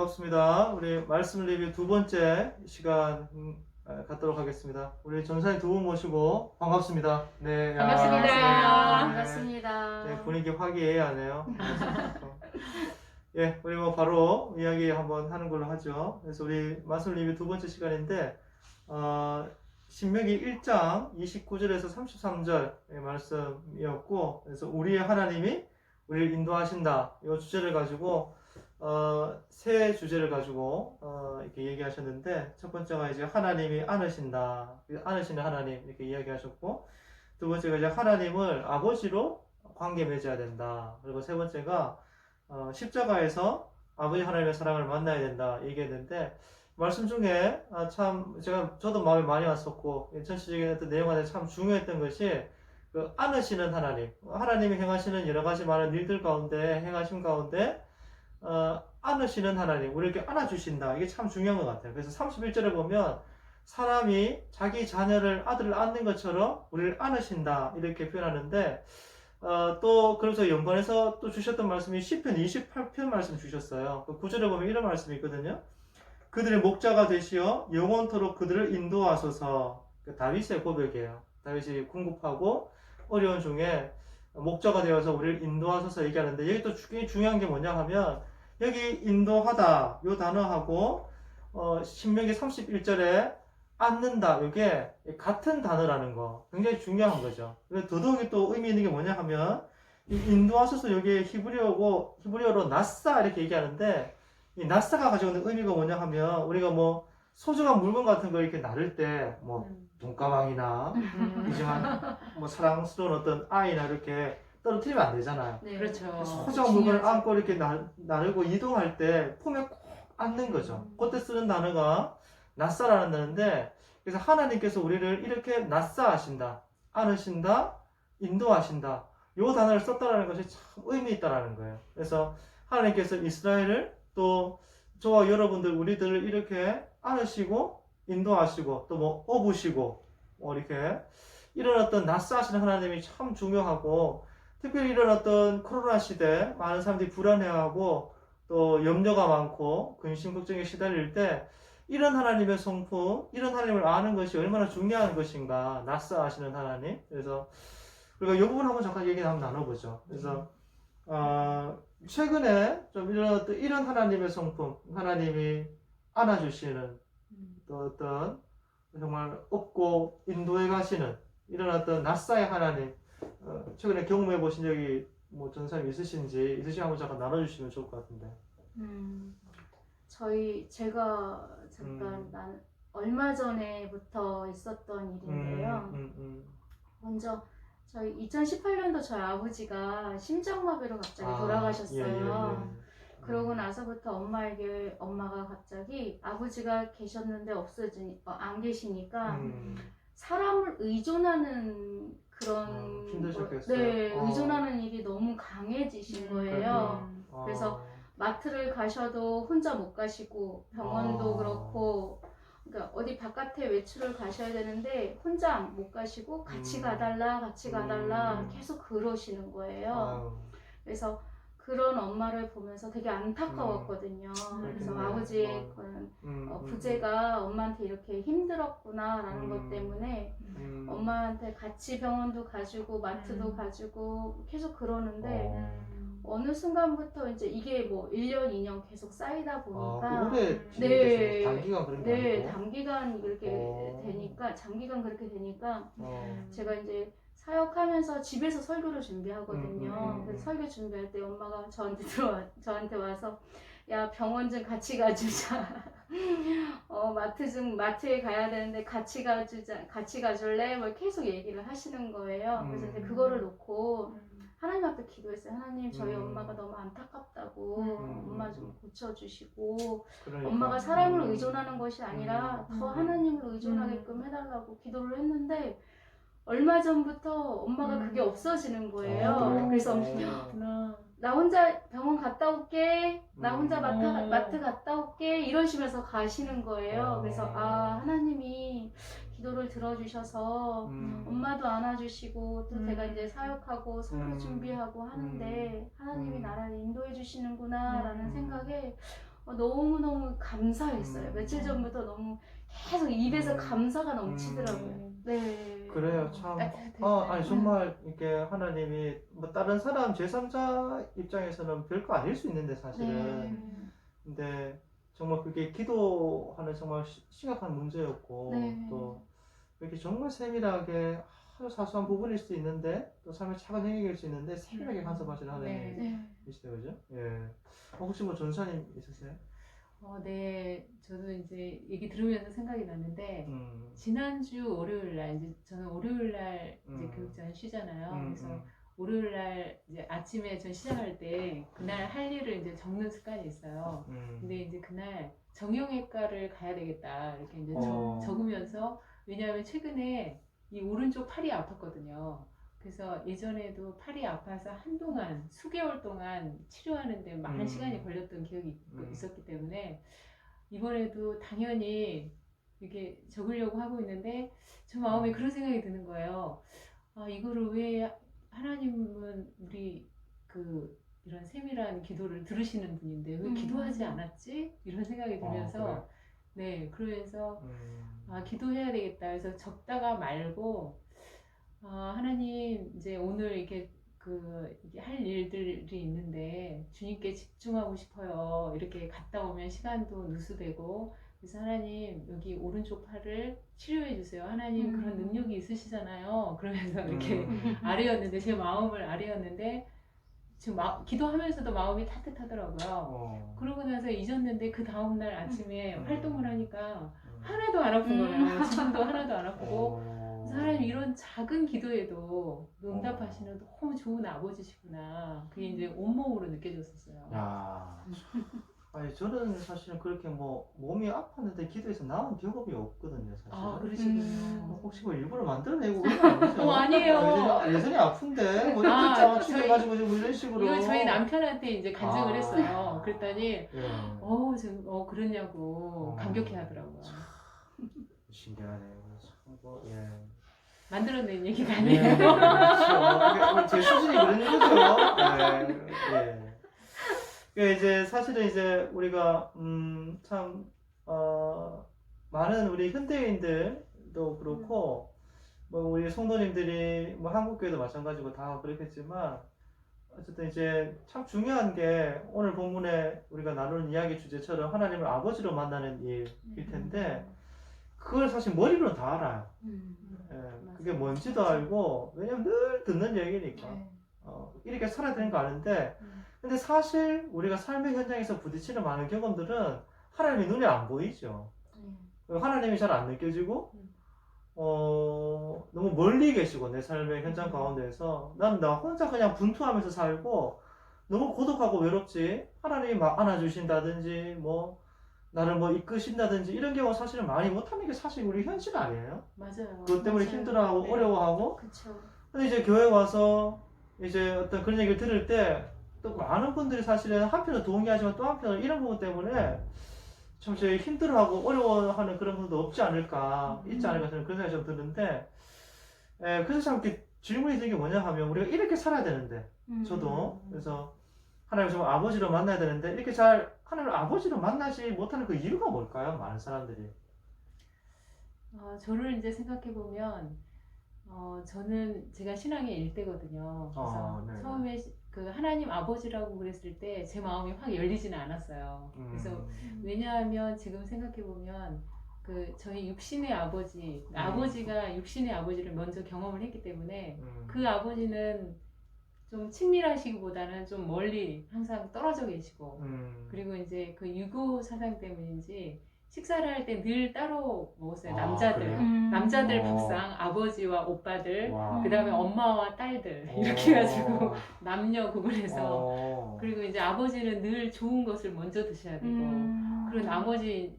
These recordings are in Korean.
반갑습니다. 우리 말씀 리뷰 두 번째 시간 갖도록 하겠습니다. 우리 전사님 두 분 모시고 반갑습니다. 네, 반갑습니다. 네, 반갑습니다. 네, 분위기 화기애애하네요. 예, 우리 바로 이야기 한번 하는 걸로 하죠. 그래서 우리 말씀 리뷰 두 번째 시간인데 신명기 1장 29절에서 33절의 말씀이었고, 그래서 우리의 하나님이 우리를 인도하신다 이 주제를 가지고 세 주제를 가지고 이렇게 얘기하셨는데, 첫 번째가 이제 하나님이 안으신다, 안으시는 하나님 이렇게 이야기하셨고, 두 번째가 이제 하나님을 아버지로 관계 맺어야 된다. 그리고 세 번째가 십자가에서 아버지 하나님의 사랑을 만나야 된다 얘기했는데, 말씀 중에 참 저도 마음에 많이 왔었고 전체적인 어떤 내용 안에 참 중요했던 것이 그 안으시는 하나님, 하나님이 행하시는 여러 가지 많은 일들 가운데, 행하심 가운데 안으시는 하나님, 우리를 이렇게 안아주신다. 이게 참 중요한 것 같아요. 그래서 31절에 보면 사람이 자기 자녀를, 아들을 안는 것처럼 우리를 안으신다 이렇게 표현하는데, 또 그래서 연관해서 또 주셨던 말씀이 시편 28편 말씀 주셨어요. 그 9절에 보면 이런 말씀이 있거든요. 그들의 목자가 되시어 영원토록 그들을 인도하소서. 다윗의 고백이에요. 다윗이 궁극하고 어려운 중에 목자가 되어서 우리를 인도하소서 얘기하는데, 여기 또 중요한 게 뭐냐 하면, 여기 인도하다 요 단어하고 신명기 31절에 앉는다 이게 같은 단어라는 거 굉장히 중요한 거죠. 더더욱이 또 의미 있는 게 뭐냐 하면, 이 인도하소서 여기에 히브리어로 나싸 이렇게 얘기하는데, 이 나싸가 가지고 있는 의미가 뭐냐 하면, 우리가 뭐 소중한 물건 같은 거 이렇게 나를 때 뭐 돈가방이나 이지만 뭐 사랑스러운 어떤 아이나 이렇게 떨어뜨리면 안 되잖아요. 네, 그렇죠. 소중한 물건을 안고 이렇게 나르고 이동할 때 품에 꼭 안는 거죠. 그때 쓰는 단어가 나싸라는 단어인데, 그래서 하나님께서 우리를 이렇게 나싸하신다, 안으신다, 인도하신다 요 단어를 썼다라는 것이 참 의미 있다라는 거예요. 그래서 하나님께서 이스라엘을, 또 저와 여러분들 우리들을 이렇게 안으시고 인도하시고 또 뭐 업으시고 이렇게 이런 어떤 나싸하시는 하나님이 참 중요하고, 특별히 이런 어떤 코로나 시대 많은 사람들이 불안해하고 또 염려가 많고 근심 걱정에 시달릴 때, 이런 하나님의 성품, 이런 하나님을 아는 것이 얼마나 중요한 것인가, 나싸하시는 하나님. 그래서 우리가 이 부분 한번 잠깐 얘기 한번 나눠보죠. 그래서 최근에 좀 이런 하나님의 성품, 하나님이 안아주시는 또 어떤 정말 업고 인도해 가시는 이런 어떤 나싸의 하나님, 최근에 경험해 보신 적이 뭐 전사님 있으신지 한번 잠깐 나눠주시면 좋을 것 같은데. 제가 잠깐 얼마 전에부터 있었던 일인데요. 먼저 저희 2018년도 저희 아버지가 심장마비로 갑자기 돌아가셨어요. 그러고 나서부터 엄마가 갑자기 아버지가 계셨는데 안 계시니까 사람을 의존하는 그런 힘드셨겠어요. 의존하는 일이 너무 강해지신 거예요. 그래서 마트를 가셔도 혼자 못 가시고, 병원도 그렇고, 그러니까 어디 바깥에 외출을 가셔야 되는데 혼자 못 가시고 같이 가달라 계속 그러시는 거예요. 그래서 그런 엄마를 보면서 되게 안타까웠거든요. 그래서 아버지의 부재가 엄마한테 이렇게 힘들었구나라는 것 때문에 엄마한테 같이 병원도 가지고 마트도 가지고 계속 그러는데, 어느 순간부터 이제 이게 뭐 1년, 2년 계속 쌓이다 보니까 단기간 그런 게 아니고? 단기간 그렇게 되니까, 장기간 그렇게 되니까 제가 이제 사역하면서 집에서 설교를 준비하거든요. 그래서 설교 준비할 때 엄마가 저한테 와서, 야, 병원 좀 같이 가주자. 마트에 가야 되는데 같이 가줄래? 뭐 계속 얘기를 하시는 거예요. 그래서 이제 그거를 놓고 하나님 앞에 기도했어요. 하나님, 저희 엄마가 너무 안타깝다고, 엄마 좀 고쳐주시고, 엄마가 사람을 의존하는 것이 아니라 더 하나님을 의존하게끔 해달라고 기도를 했는데, 얼마 전부터 엄마가 그게 없어지는 거예요. 그래서 나 혼자 병원 갔다 올게, 나 혼자 마트 갔다 올게 이러시면서 가시는 거예요. 그래서 하나님이 기도를 들어주셔서 엄마도 안아주시고, 또 제가 이제 사역하고 설교 준비하고 하는데 하나님이 나를 인도해 주시는구나 라는 생각에 너무너무 감사했어요. 며칠 전부터 너무 계속 입에서 감사가 넘치더라고요. 네. 그래요, 참. 따뜻했어요. 아니, 정말, 이렇게 하나님이, 뭐, 다른 사람, 제3자 입장에서는 별거 아닐 수 있는데, 사실은. 네. 근데, 정말 그게 기도하는 정말 심각한 문제였고, 네. 또, 이렇게 정말 세밀하게 아주 사소한 부분일 수 있는데, 또 삶의 작은 행위일 수 있는데, 세밀하게 간섭하시는 하나님이시죠, 네. 그죠? 예. 혹시 뭐 전사님 있으세요? 네, 저도 이제 얘기 들으면서 생각이 났는데 지난주 월요일 날 이제 저는 월요일 날 이제 교육전 쉬잖아요. 그래서 월요일 날 이제 아침에 전 시작할 때 그날 할 일을 이제 적는 습관이 있어요. 근데 이제 그날 정형외과를 가야 되겠다 이렇게 이제 적으면서 왜냐하면 최근에 이 오른쪽 팔이 아팠거든요. 그래서 예전에도 팔이 아파서 한동안 수개월 동안 치료하는데 많은 시간이 걸렸던 기억이 있었기 때문에 이번에도 당연히 이렇게 적으려고 하고 있는데 저 마음에 그런 생각이 드는 거예요. 아, 이거를 왜 하나님은 우리 그 이런 세밀한 기도를 들으시는 분인데 왜 기도하지 않았지? 이런 생각이 들면서 네, 그러면서 아, 기도해야 되겠다. 그래서 적다가 말고 하나님 이제 오늘 이게 이게 할 일들이 있는데 주님께 집중하고 싶어요. 이렇게 갔다 오면 시간도 누수되고 그래서 하나님 여기 오른쪽 팔을 치료해 주세요. 하나님 그런 능력이 있으시잖아요. 그러면서 이렇게 아뢰었는데 제 마음을 아뢰었는데 지금 기도하면서도 마음이 따뜻하더라고요. 그러고 나서 잊었는데 그 다음날 아침에 활동을 하니까 하나도 안 아픈 거예요. 지금도 하나도 안 아프고 하나님 이런 작은 기도에도 응답하시는 너무 좋은 아버지시구나. 그게 이제 온몸으로 느껴졌었어요. 야, 아니 저는 사실은 그렇게 뭐 몸이 아팠는데 기도해서 나은 경험이 없거든요, 사실. 아, 그러시군요. 혹시 뭐 일부러 만들어내고 그런 거 아니죠? 아니에요. 예전에 아픈데 뭐 이렇게 치료해가지고 뭐 이런 식으로. 이거 저희 남편한테 이제 간증을 했어요. 그랬더니 그러냐고 감격해 하더라고요. 신기하네요. 참 뭐, 예. 만들어낸 얘기가 네, 아니에요. 그렇죠. 제 수준이 그런 거죠. 네, 예. 이제 사실은 이제 우리가 참 많은 우리 현대인들도 그렇고 뭐 우리 성도님들이 뭐 한국교회도 마찬가지고 다 그렇겠지만 어쨌든 이제 참 중요한 게 오늘 본문에 우리가 나누는 이야기 주제처럼 하나님을 아버지로 만나는 일일 텐데 그걸 사실 머리로는 다 알아요. 그게 뭔지도 알고 왜냐면 늘 듣는 얘기니까 이렇게 살아야 되는 거 아는데 근데 사실 우리가 삶의 현장에서 부딪히는 많은 경험들은 하나님의 눈에 안 보이죠. 하나님이 잘 안 느껴지고 너무 멀리 계시고 내 삶의 현장 가운데서 난 나 혼자 그냥 분투하면서 살고 너무 고독하고 외롭지 하나님이 막 안아주신다든지 뭐 나를 뭐 이끄신다든지 이런 경우 사실은 많이 못하는 게 사실 우리 현실 아니에요? 맞아요. 그것 때문에 힘들어하고 네. 어려워하고 그쵸. 근데 이제 교회 와서 이제 어떤 그런 얘기를 들을 때 또 많은 분들이 사실은 한편은 동의하지만 또 한편은 이런 부분 때문에 참 제일 힘들어하고 어려워하는 그런 분도 없지 않을까 있지 않을까 저는 그런 생각이 좀 드는데 그래서 참 이렇게 질문이 드는 게 뭐냐 하면 우리가 이렇게 살아야 되는데 저도 그래서 하나님 정말 아버지로 만나야 되는데 이렇게 잘 하나님을 아버지로 만나지 못하는 그 이유가 뭘까요? 많은 사람들이 저를 이제 생각해 보면 저는 제가 신앙의 일대거든요. 그래서 처음에 그 하나님 아버지라고 그랬을 때 제 마음이 확 열리지는 않았어요. 그래서 왜냐하면 지금 생각해 보면 그 저희 육신의 아버지가 육신의 아버지를 먼저 경험을 했기 때문에 그 아버지는 좀 친밀하시기보다는 좀 멀리 항상 떨어져 계시고 그리고 이제 그 유교 사상 때문인지 식사를 할 때 늘 따로 먹었어요. 남자들 밥상 아버지와 오빠들 그 다음에 엄마와 딸들 이렇게 해가지고 남녀 구분해서 그리고 이제 아버지는 늘 좋은 것을 먼저 드셔야 되고 그리고 나머지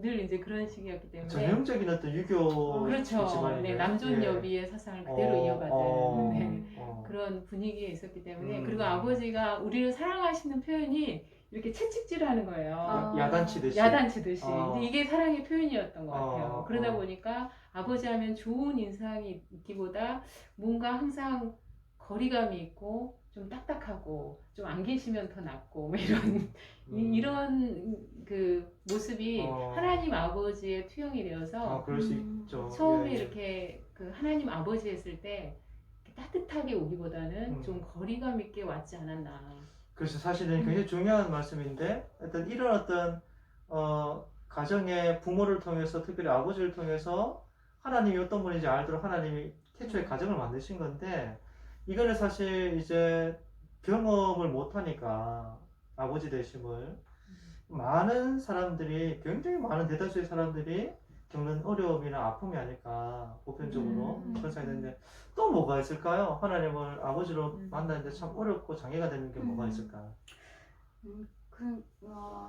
늘 이제 그런 식이었기 때문에 전형적인 어떤 유교 그렇죠. 집안이네요. 네, 남존여비의 사상을 그대로 이어받은 그런 분위기에 있었기 때문에 그리고 아버지가 우리를 사랑하시는 표현이 이렇게 채찍질하는 거예요. 야단치듯이. 근데 이게 사랑의 표현이었던 것 같아요. 그러다 보니까 아버지 하면 좋은 인상이 있기보다 뭔가 항상 거리감이 있고 좀 딱딱하고 좀 안 계시면 더 낫고 뭐 이런 그 모습이 하나님 아버지의 투영이 되어서 그럴 수 있죠. 처음에 예. 이렇게 그 하나님 아버지 했을 때 따뜻하게 오기보다는 좀 거리감 있게 왔지 않았나. 그래서 사실은 굉장히 중요한 말씀인데 어떤 이런 어떤 가정의 부모를 통해서 특별히 아버지를 통해서 하나님이 어떤 분인지 알도록 하나님이 태초에 가정을 만드신 건데 이거는 사실 이제 경험을 못하니까 아버지 되심을 많은 사람들이 굉장히 많은 대다수의 사람들이 겪는 어려움이나 아픔이 아닐까 보편적으로 그런 생각이 드는데 또 뭐가 있을까요? 하나님을 아버지로 만나는데 참 어렵고 장애가 되는 게 뭐가 있을까요?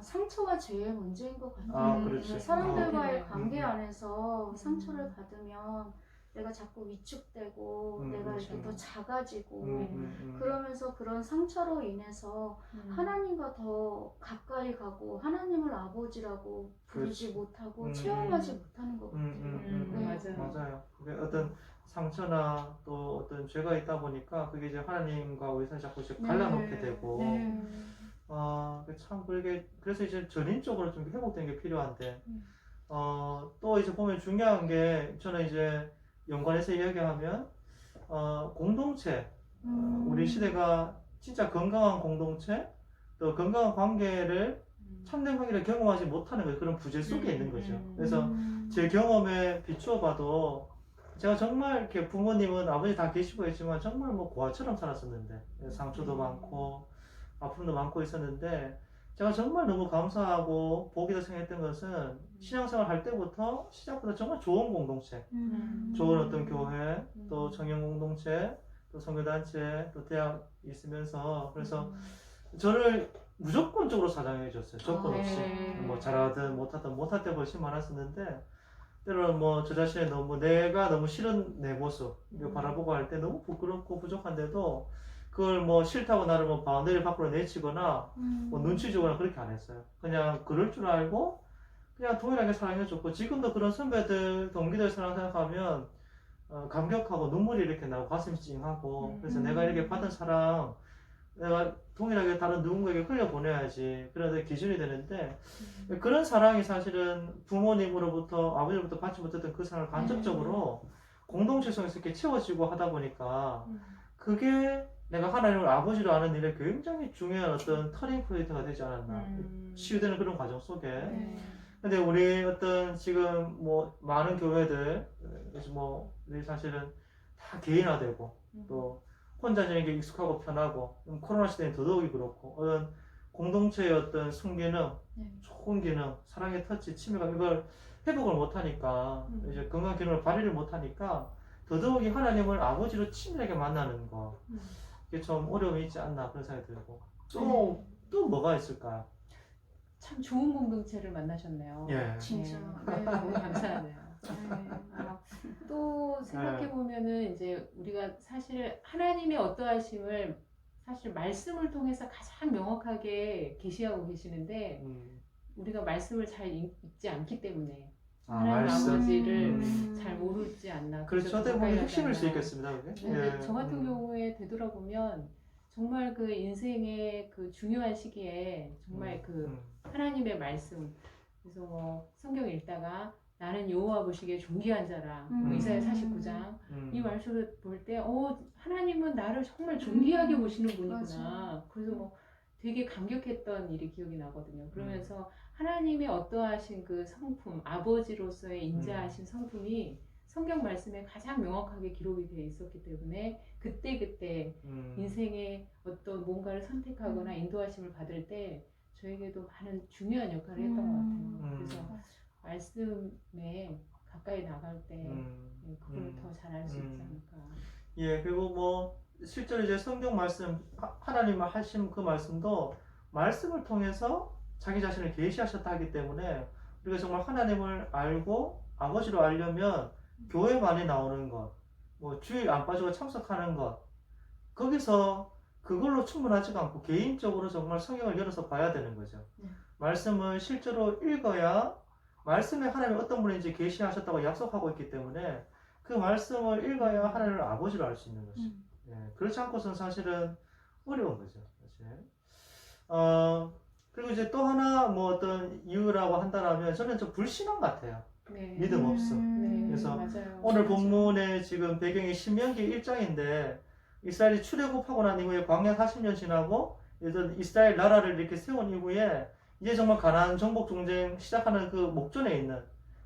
상처가 제일 문제인 것 같아요. 그렇지. 사람들과의 관계 안에서 상처를 받으면 내가 자꾸 위축되고 내가 이렇게 더 작아지고 그러면서 그런 상처로 인해서 하나님과 더 가까이 가고 하나님을 아버지라고 부르지 못하고 체험하지 못하는 것 같아요. 맞아요. 그게 어떤 상처나 또 어떤 죄가 있다 보니까 그게 이제 하나님과 우리 사이 자꾸 갈라놓게 되고 참 그게 그래서 이제 전인적으로 좀 회복되는 게 필요한데 또 이제 보면 중요한 게 저는 이제 연관해서 이야기하면 공동체 우리 시대가 진짜 건강한 공동체 또 건강한 관계를 참된 관계를 경험하지 못하는 거예요. 그런 부재 속에 있는 거죠. 그래서 제 경험에 비추어 봐도 제가 정말 이렇게 부모님은 아버지 다 계시고 있지만 정말 뭐 고아처럼 살았었는데 상처도 많고 아픔도 많고 있었는데 제가 정말 너무 감사하고 복이다 생각했던 것은 신앙생활 할 때부터 시작부터 정말 좋은 공동체 좋은 어떤 교회 또 청년 공동체 또 선교단체 또 대학 있으면서 그래서 저를 무조건적으로 사랑해 줬어요. 조건 없이 뭐 잘하든 못하든 못할 때 훨씬 많았었는데 때로는 뭐 저 자신의 너무 내가 너무 싫은 내 모습 이거 바라보고 할 때 너무 부끄럽고 부족한데도 그걸 뭐 싫다고 나를 뭐 바운더리 밖으로 내치거나 뭐 눈치 주거나 그렇게 안 했어요. 그냥 그럴 줄 알고 그냥 동일하게 사랑해줬고 지금도 그런 선배들 동기들 사랑 생각하면 감격하고 눈물이 이렇게 나고 가슴이 찡하고 그래서 내가 이렇게 받은 사랑 내가 동일하게 다른 누군가에게 흘려보내야지 그런 기준이 되는데 그런 사랑이 사실은 부모님으로부터 아버지로부터 받지 못했던 그 사랑을 간접적으로 공동체 속에서 이렇게 채워지고 하다 보니까 그게 내가 하나님을 아버지로 아는 일에 굉장히 중요한 어떤 터닝 포인트가 되지 않았나 치유되는 그런 과정 속에 근데 우리 어떤 지금 뭐 많은 교회들 뭐 우리 사실은 다 개인화되고 또 혼자 지내는 게 익숙하고 편하고 코로나 시대는 더더욱이 그렇고 어떤 공동체의 어떤 순기능, 좋은 기능, 사랑의 터치, 친밀감 이걸 회복을 못하니까 이제 건강 기능을 발휘를 못하니까 더더욱이 하나님을 아버지로 친밀하게 만나는 거 이게 좀 어려움이 있지 않나 그런 생각이 들고 또 뭐가 있을까요? 참 좋은 공동체를 만나셨네요. 예. 진짜. 너무 감사하네요. 또 생각해 보면은 이제 우리가 사실 하나님의 어떠하심을 사실 말씀을 통해서 가장 명확하게 계시하고 계시는데 우리가 말씀을 잘 읽지 않기 때문에 하나님 아버지를 잘 모르지 않나. 그렇죠. 어떻게 보면 핵심일 수 있겠습니다. 그게? 저 같은 경우에 되돌아보면 정말 그 인생의 그 중요한 시기에 정말 그 하나님의 말씀 그래서 뭐 성경 읽다가 나는 여호와 보시기에 존귀한 자라 이사야 49장 이 말씀을 볼 때 하나님은 나를 정말 존귀하게 보시는 분이구나. 그래서 뭐 되게 감격했던 일이 기억이 나거든요. 그러면서 하나님의 어떠하신 그 성품 아버지로서의 인자하신 성품이 성경 말씀에 가장 명확하게 기록이 되어 있었기 때문에 그때그때 인생의 어떤 뭔가를 선택하거나 인도하심을 받을 때 저에게도 많은 중요한 역할을 했던 것 같아요. 그래서 말씀에 가까이 나갈 때 그걸 더 잘 알 수 있지 않을까. 예, 그리고 뭐 실제로 이제 성경 말씀 하나님 하신 그 말씀도 말씀을 통해서 자기 자신을 계시하셨다 하기 때문에 우리가 정말 하나님을 알고 아버지로 알려면 교회만이 나오는 것, 뭐 주일 안 빠지고 참석하는 것 거기서 그걸로 충분하지가 않고 개인적으로 정말 성경을 열어서 봐야 되는 거죠. 말씀을 실제로 읽어야 말씀에 하나님이 어떤 분인지 계시하셨다고 약속하고 있기 때문에 그 말씀을 읽어야 하나님을 아버지로 알 수 있는 거죠. 그렇지 않고서는 사실은 어려운 거죠. 사실. 그리고 이제 또 하나 뭐 어떤 이유라고 한다면 저는 좀 불신앙 같아요. 네. 믿음 없음. 네. 그래서 맞아요. 오늘 본문의 지금 배경이 신명기 1장인데 이스라엘이 출애굽하고 난 이후에 광야 40년 지나고 이런 이스라엘 나라를 이렇게 세운 이후에 이제 정말 가나안 정복 전쟁 시작하는 그 목전에 있는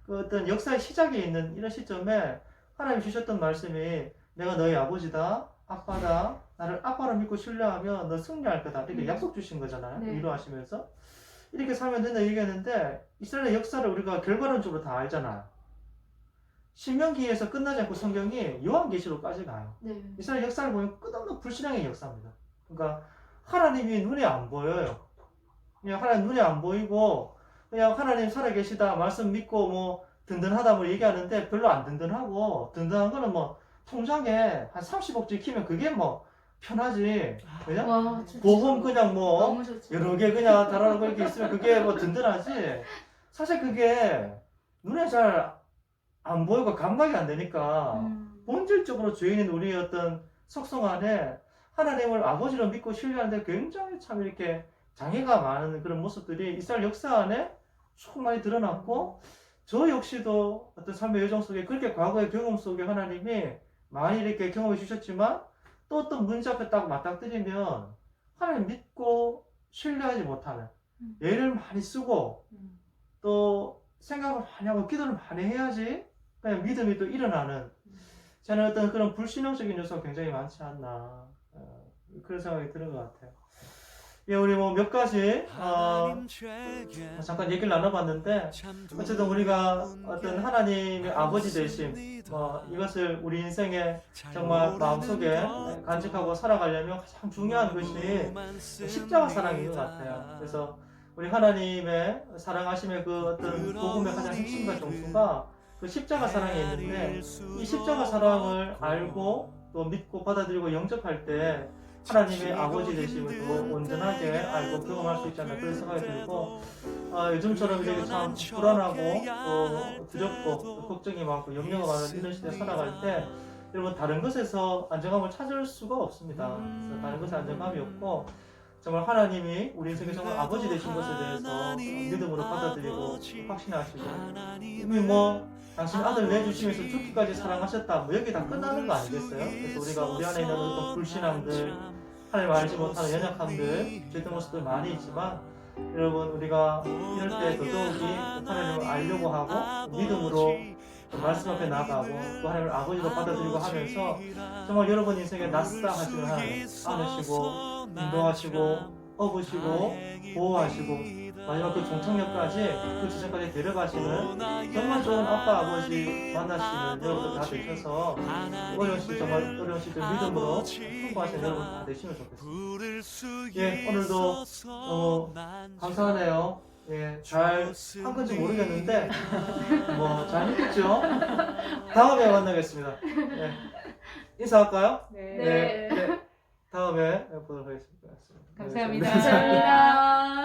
그 어떤 역사의 시작에 있는 이런 시점에 하나님 주셨던 말씀이 내가 너희 아버지다, 아빠다, 나를 아빠로 믿고 신뢰하면 너 승리할 거다 이렇게 약속 주신 거잖아요. 네. 위로하시면서 이렇게 살면 된다 얘기했는데 이스라엘의 역사를 우리가 결과론적으로 다 알잖아요. 신명기에서 끝나지 않고 성경이 요한계시록까지 가요. 네. 이스라엘 역사를 보면 끝없는 불신앙의 역사입니다. 그러니까 하나님이 눈에 안 보여요. 그냥 하나님 눈에 안 보이고 그냥 하나님 살아계시다 말씀 믿고 뭐 든든하다 뭐 얘기하는데 별로 안 든든하고 든든한 거는 뭐 통장에 한 30억씩 키면 그게 뭐 편하지. 그냥 와, 진짜 보험 그냥 뭐 너무 좋죠. 여러 개 그냥 달아놓고 이렇게 있으면 그게 뭐 든든하지. 사실 그게 눈에 잘 안 보이고 감각이 안 되니까 본질적으로 죄인인 우리의 어떤 속성 안에 하나님을 아버지로 믿고 신뢰하는데 굉장히 참 이렇게 장애가 많은 그런 모습들이 이스라엘 역사 안에 쭉 많이 드러났고 저 역시도 어떤 삶의 여정 속에 그렇게 과거의 경험 속에 하나님이 많이 이렇게 경험해 주셨지만 또 어떤 문제 앞에 딱 맞닥뜨리면 하나님 믿고 신뢰하지 못하는 애를 많이 쓰고 또 생각을 많이 하고 기도를 많이 해야지 그냥 믿음이 또 일어나는 저는 어떤 그런 불신앙적인 요소가 굉장히 많지 않나 그런 생각이 드는 것 같아요. 예, 우리 뭐 몇 가지 잠깐 얘기를 나눠봤는데 어쨌든 우리가 어떤 하나님의 아버지 되심 이것을 우리 인생에 정말 마음속에 간직하고 살아가려면 가장 중요한 것이 십자가 사랑인 것 같아요. 그래서 우리 하나님의 사랑하심의 그 어떤 복음의 가장 핵심과 정수가 그 십자가 사랑에 있는데 이 십자가 사랑을 알고 또 믿고 받아들이고 영접할 때 하나님의 아버지 되심을 더 온전하게 알고 경험할 수 있잖아요. 그런 생각이 들고 요즘처럼 이제 참 불안하고 또 두렵고 또 걱정이 많고 염려가 많은 이런 시대에 살아갈 때 여러분 다른 것에서 안정감을 찾을 수가 없습니다. 그래서 다른 것에 안정감이 없고 정말 하나님이 우리 인생에 정말 아버지 되신 것에 대해서 믿음으로 받아들이고 확신하시고 이미 뭐 당신 아들 내주시면서 죽기까지 사랑하셨다 뭐 여기 다 끝나는 거 아니겠어요? 그래서 우리가 우리 안에 있는 어떤 불신함들 하나님 알지 못하는 연약함들 죄된 모습들 많이 있지만 여러분 우리가 이럴 때 더더욱이 하나님을 알려고 하고 믿음으로 말씀 앞에 나가고 또 하나님을 아버지로 받아들이고 하면서 정말 여러분 인생에 낯싸 하시는 하나님 안으시고 인도하시고 업으시고 보호하시고 마지막 그 종착역까지 그 지점까지 데려가시는 정말 좋은 아빠 아버지 만나시는 여러분들 다 되셔서 어려운 시절 정말 어려운 시절 믿음으로 통과하시는 여러분 다 되시면 좋겠습니다. 예, 오늘도 너무 감사하네요. 예, 잘 한 건지 모르겠는데 뭐 잘 했겠죠. 다음에 만나겠습니다. 예, 인사할까요? 네. 네. 다음에 보도록 하겠습니다. 감사합니다. 감사합니다.